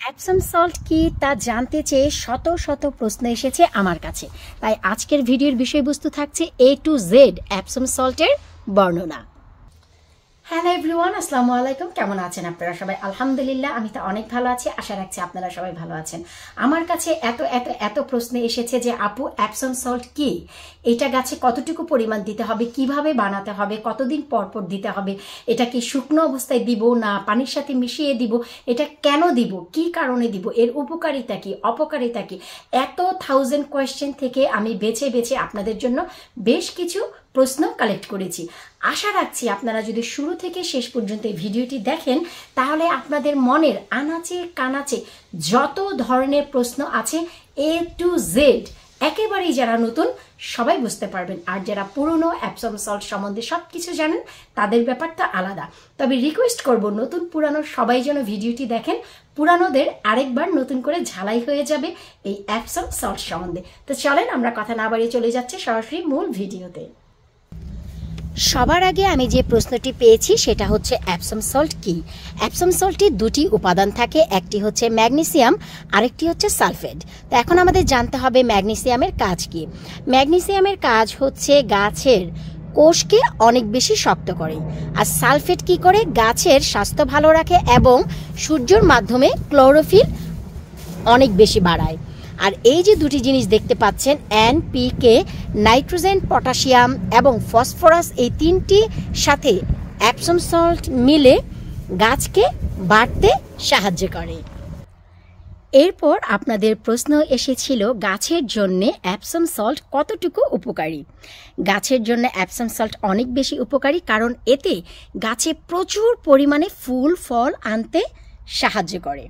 Epsom salt কি তা জানতে চেয়ে শত শত প্রশ্ন এসেছে আমার কাছে। তাই আজকের ভিডিওর বিষয়বস্তু থাকছে A to Z অ্যাপসম সল্টের বর্ণনা। হ্যালো এভরিওয়ান, আসসালামু আলাইকুম। কেমন আছেন আপনারা সবাই? আলহামদুলিল্লাহ, আমি তো অনেক ভালো আছি। আশা রাখছি আপনারা সবাই ভালো আছেন। আমার কাছে এত প্রশ্ন এসেছে যে আপু অ্যাপসম সল্ট কি, এটা গাছে কতটুকু পরিমাণ দিতে হবে, কিভাবে বানাতে হবে, কতদিন পর পর দিতে হবে, এটা কি শুকনো অবস্থায় দিব না পানির সাথে মিশিয়ে দিব, এটা কেন দিব, কি কারণে দিব, এর উপকারিতা কি, অপকারিতা কি, এত 1000 কোয়েশ্চেন থেকে আমি বেছে বেছে আপনাদের জন্য বেশ কিছু প্রশ্ন কালেক্ট করেছি। আশা রাখছি আপনারা যদি শুরু থেকে শেষ পর্যন্ত এই ভিডিওটি দেখেন তাহলে আপনাদের মনের আনাচে কানাচে যত ধরনের প্রশ্ন আছে A to Z একেবারেই যারা নতুন সবাই বুঝতে পারবেন, আর যারা পুরনো অ্যাপসম সল্ট সম্বন্ধে সব কিছু জানেন তাদের ব্যাপারটা আলাদা। তবে রিকোয়েস্ট করব নতুন পুরানো সবাই যেন ভিডিওটি দেখেন, পুরানোদের আরেকবার নতুন করে ঝালাই হয়ে যাবে এই অ্যাপসম সল্ট সম্বন্ধে। তো চলেন আমরা কথা না বাড়িয়ে চলে যাচ্ছি সরাসরি মূল ভিডিওতে। সবার আগে আমি যে প্রশ্নটি পেয়েছি সেটা হচ্ছে অ্যাপসম সল্ট কি। অ্যাপসম সল্টের দুটি উপাদান থাকে, একটি হচ্ছে ম্যাগনেসিয়াম, আরেকটি হচ্ছে সালফেট। তো এখন আমাদের জানতে হবে ম্যাগনেসিয়ামের কাজ কি। ম্যাগনেসিয়ামের কাজ হচ্ছে গাছের কোষকে অনেক বেশি শক্ত করে, আর সালফেট কি করে, গাছের স্বাস্থ্য ভালো রাখে এবং সূর্যের মাধ্যমে ক্লোরোফিল অনেক বেশি বাড়ায়। আর এই যে দুটি জিনিস দেখতে পাচ্ছেন NPK, নাইট্রোজেন, পটাশিয়াম এবং ফসফরাস, এই তিনটি সাথে অ্যাপসম সল্ট মিলে গাছকে বাড়তে সাহায্য করে। এরপর আপনাদের প্রশ্ন এসেছিল গাছের জন্য অ্যাপসম সল্ট কতটুকু উপকারী। গাছের জন্য অ্যাপসম সল্ট অনেক বেশি উপকারী, কারণ এতে গাছে প্রচুর পরিমাণে ফুল ফল আনতে সাহায্য করে।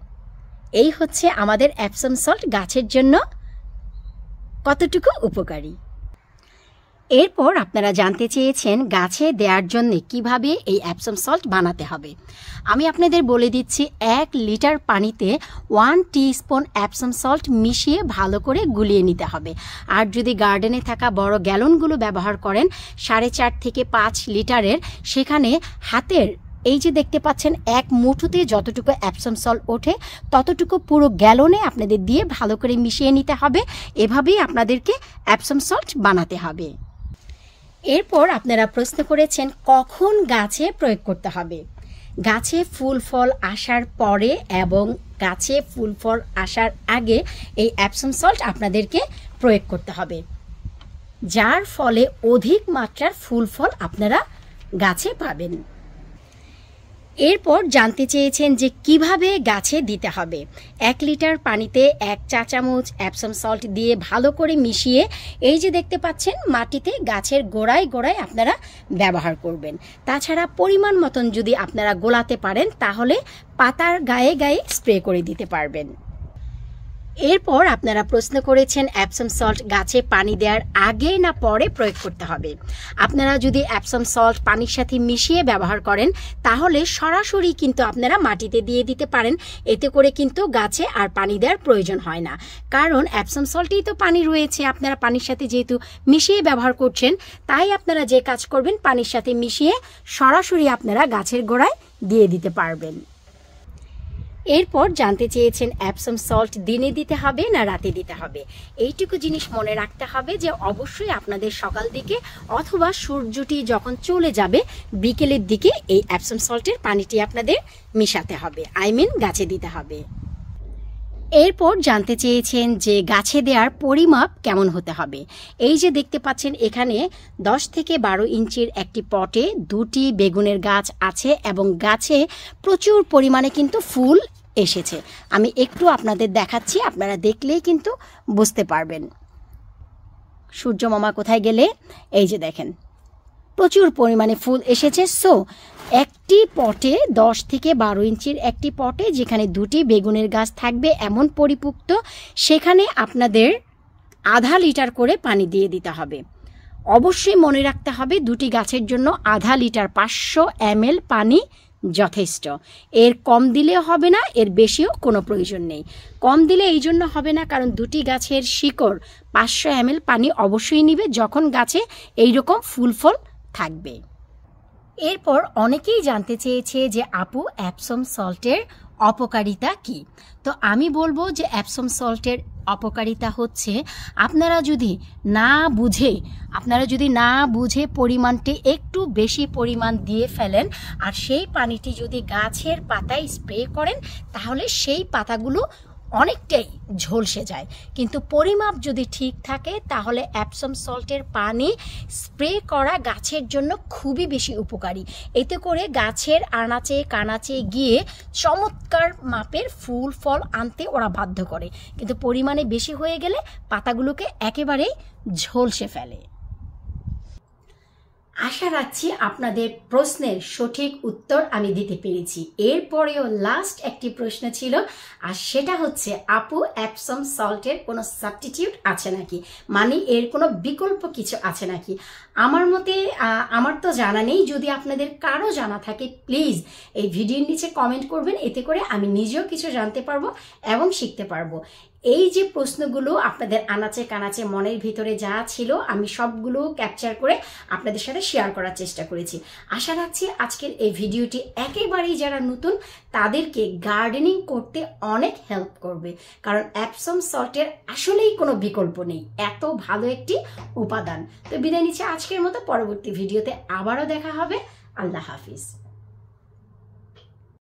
এই হচ্ছে আমাদের অ্যাপসম সল্ট গাছের জন্য কতটুকু উপকারী। এরপর আপনারা জানতে চেয়েছেন গাছে দেওয়ার জন্য কিভাবে এই অ্যাপসম সল্ট বানাতে হবে। আমি আপনাদের বলে দিচ্ছি 1 লিটার পানিতে 1 টিস্পুন অ্যাপসম সল্ট মিশিয়ে ভালো করে গুলিয়ে নিতে হবে। আর যদি গার্ডেনে থাকা বড় গ্যালনগুলো ব্যবহার করেন 4.5 থেকে 5 লিটারের, সেখানে হাতের এই যে দেখতে পাচ্ছেন এক মুঠোতে যতটুকু অ্যাপসম সল্ট ওঠে ততটুকু পুরো গ্যালনে আপনাদের দিয়ে ভালো করে মিশিয়ে নিতে হবে। এভাবেই আপনাদেরকে অ্যাপসম সল্ট বানাতে হবে। এরপর আপনারা প্রশ্ন করেছেন কখন গাছে প্রয়োগ করতে হবে। গাছে ফুল ফল আসার পরে এবং গাছে ফুল ফল আসার আগে এই অ্যাপসম সল্ট আপনাদেরকে প্রয়োগ করতে হবে, যার ফলে অধিক মাত্রার ফুল ফল আপনারা গাছে পাবেন। এরপর জানতে চেয়েছেন যে কিভাবে গাছে দিতে হবে। 1 লিটার পানিতে 1 চা চামচ অ্যাপসম সল্ট দিয়ে ভালো করে মিশিয়ে এই যে দেখতে পাচ্ছেন মাটিতে গাছের গোড়ায় গোড়ায় আপনারা ব্যবহার করবেন। তাছাড়া পরিমাণ মতন যদি আপনারা গোলাতে পারেন তাহলে পাতার গায়ে গায়ে স্প্রে করে দিতে পারবেন। এরপর আপনারা প্রশ্ন করেছেন অ্যাপসম সল্ট গাছে পানি দেওয়ার আগে না পরে প্রয়োগ করতে হবে। আপনারা যদি অ্যাপসম সল্ট পানির সাথে মিশিয়ে ব্যবহার করেন তাহলে সরাসরি কিন্তু আপনারা মাটিতে দিয়ে দিতে পারেন, এতে করে কিন্তু গাছে আর পানি দেওয়ার প্রয়োজন হয় না। কারণ অ্যাপসম সল্টেই তো পানি রয়েছে, আপনারা পানির সাথে যেহেতু মিশিয়ে ব্যবহার করছেন তাই আপনারা যে কাজ করবেন পানির সাথে মিশিয়ে সরাসরি আপনারা গাছের গোড়ায় দিয়ে দিতে পারবেন। এরপর জানতে চেয়েছেন অ্যাপসম সল্ট দিনে দিতে হবে না রাতে দিতে হবে। এইটুকু জিনিস মনে রাখতে হবে যে অবশ্যই আপনাদের সকাল দিকে অথবা সূর্যটি যখন চলে যাবে বিকেলের দিকে এই অ্যাপসম সল্টের পানিটি আপনাদের মিশাতে হবে, গাছে দিতে হবে। এরপর জানতে চেয়েছেন যে গাছে দেওয়ার পরিমাপ কেমন হতে হবে। এই যে দেখতে পাচ্ছেন এখানে 10 থেকে 12 ইঞ্চির একটি পটে 2টি বেগুনের গাছ আছে এবং গাছে প্রচুর পরিমাণে কিন্তু ফুল এসেছে। আমি একটু আপনাদের দেখাচ্ছি, আপনারা দেখলেই কিন্তু বুঝতে পারবেন। সূর্য মামা কোথায় গেলে, এই যে দেখেন প্রচুর পরিমাণে ফুল এসেছে। সো একটি পটে 10 থেকে 12 ইঞ্চির একটি পটে যেখানে 2টি বেগুনের গাছ থাকবে এমন পরিপুক্ত, সেখানে আপনাদের আধা লিটার করে পানি দিয়ে দিতে হবে। অবশ্যই মনে রাখতে হবে 2টি গাছের জন্য আধা লিটার 500 ml পানি যথেষ্ট। এর কম দিলেও হবে না, এর বেশিও কোনো প্রয়োজন নেই। কম দিলে এই জন্য হবে না কারণ 2টি গাছের শিকড় 500 ml পানি অবশ্যই নিবে যখন গাছে এইরকম ফুল ফল থাকবে। এরপর অনেকেই জানতে চেয়েছে যে আপু অ্যাপসম সল্টের অপকারিতা কি। তো আমি বলবো যে অ্যাপসম সল্টের অপকারিতা হচ্ছে আপনারা যদি না বুঝে পরিমাণটি একটু বেশি পরিমাণ দিয়ে ফেলেন আর সেই পানিটি যদি গাছের পাতায় স্প্রে করেন তাহলে সেই পাতাগুলো অনেকটাই ঝলসে যায়। কিন্তু পরিমাপ যদি ঠিক থাকে তাহলে অ্যাপসম সল্টের পানি স্প্রে করা গাছের জন্য খুবই বেশি উপকারী। এতে করে গাছের আনাচে কানাচে গিয়ে চমৎকার মাপের ফুল ফল আনতে ওরা বাধ্য করে, কিন্তু পরিমাণে বেশি হয়ে গেলে পাতাগুলোকে একেবারেই ঝলসে ফেলে। আশা রাখছি আপনাদের প্রশ্নের সঠিক উত্তর আমি দিতে পেরেছি। এরপরেও লাস্ট একটি প্রশ্ন ছিল, আর সেটা হচ্ছে আপু অ্যাপসম সল্টের কোনো সাবস্টিটিউট আছে নাকি, মানে এর কোনো বিকল্প কিছু আছে নাকি? আমার মতে আমার তো জানা নেই। যদি আপনাদের কারো জানা থাকে প্লিজ এই ভিডিওর নিচে কমেন্ট করবেন, এতে করে আমি নিজেও কিছু জানতে পারবো এবং শিখতে পারবো। এই যে প্রশ্নগুলো আপনাদের আনাচে কানাচে মনের ভিতরে যা ছিল আমি সবগুলো ক্যাপচার করে আপনাদের সাথে শেয়ার করার চেষ্টা করেছি। আশা রাখছি আজকের এই ভিডিওটি একেবারেই যারা নতুন তাদেরকে গার্ডেনিং করতে অনেক হেল্প করবে, কারণ অ্যাপসম সল্টের আসলেই কোনো বিকল্প নেই, এত ভালো একটি উপাদান। তো বিদায় নিচ্ছি আজকের মতো, পরবর্তী ভিডিওতে আবারও দেখা হবে। আল্লাহ হাফিজ।